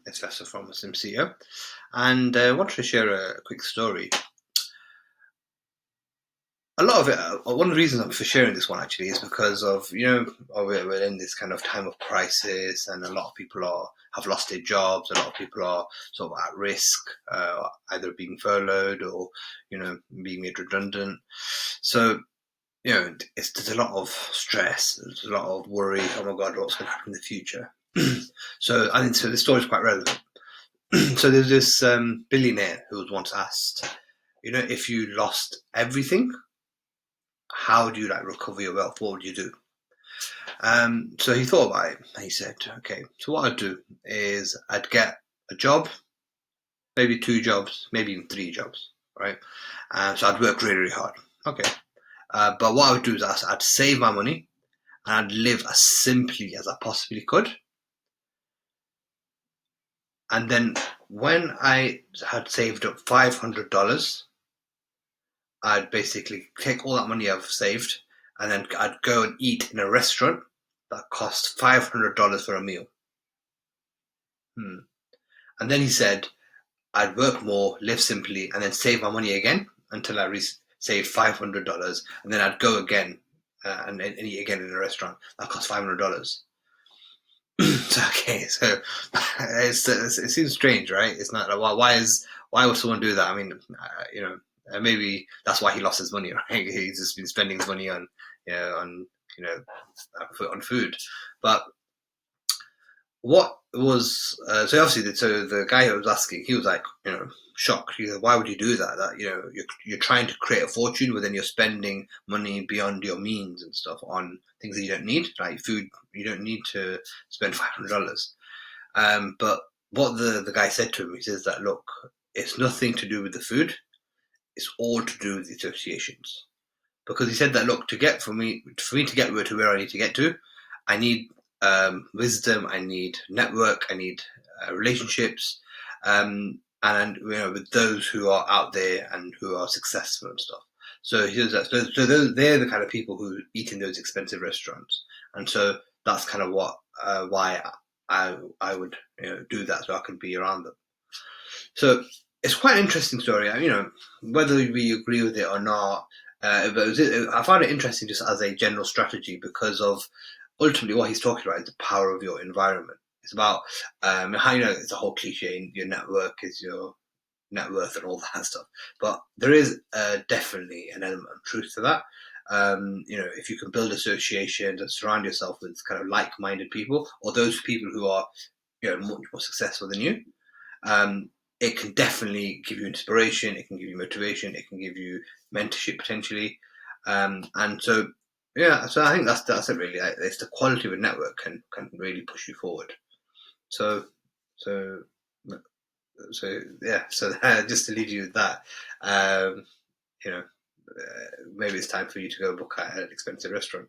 It's Faisal from Muslim CEO, and I wanted to share a quick story. A lot of it, one of the reasons for sharing this one actually is because of, we're in this kind of time of crisis, and a lot of people have lost their jobs. A lot of people are sort of at risk, either being furloughed or, being made redundant. So, there's a lot of stress, there's a lot of worry. Oh my God, what's going to happen in the future? So I think this story is quite relevant. So there's this billionaire who was once asked, if you lost everything, how do you recover your wealth? What would you do? So he thought about it. And he said, okay, so what I'd do is I'd get a job, maybe 2 jobs, maybe even 3 jobs, right? So I'd work really, really hard. Okay. But what I would do is I'd save my money and I'd live as simply as I possibly could. And then when I had saved up $500, I'd basically take all that money I've saved and then I'd go and eat in a restaurant that cost $500 for a meal. And then he said, I'd work more, live simply, and then save my money again until I saved $500. And then I'd go again and eat again in a restaurant that cost $500. So it seems strange, right? It's not like, why would someone do that? I mean, maybe that's why he lost his money, right? He's just been spending his money on food. But what was so obviously the guy who was asking, he was like, shocked. He said, why would you do that? That you're trying to create a fortune, but then you're spending money beyond your means and stuff on things that you don't need, like food. You don't need to spend $500. But what the guy said to him, he says that, look, it's nothing to do with the food. It's all to do with the associations. Because he said that, look, for me to get to where I need to get to, I need wisdom, I need network, I need relationships, and with those who are out there and who are successful and stuff. So he says that. So they're the kind of people who eat in those expensive restaurants, and so that's kind of why I would do that, so I can be around them. So it's quite an interesting story. Whether we agree with it or not, but I find it interesting just as a general strategy because of ultimately what he's talking about is the power of your environment. It's about how it's a whole cliche. Your network is your net worth and all that stuff. But there is definitely an element of truth to that. If you can build associations and surround yourself with kind of like-minded people, or those people who are much more successful than you, it can definitely give you inspiration. It can give you motivation. It can give you mentorship potentially. And so, so I think that's it really. It's the quality of a network can really push you forward. So yeah. So just to leave you with that, maybe it's time for you to go book at an expensive restaurant.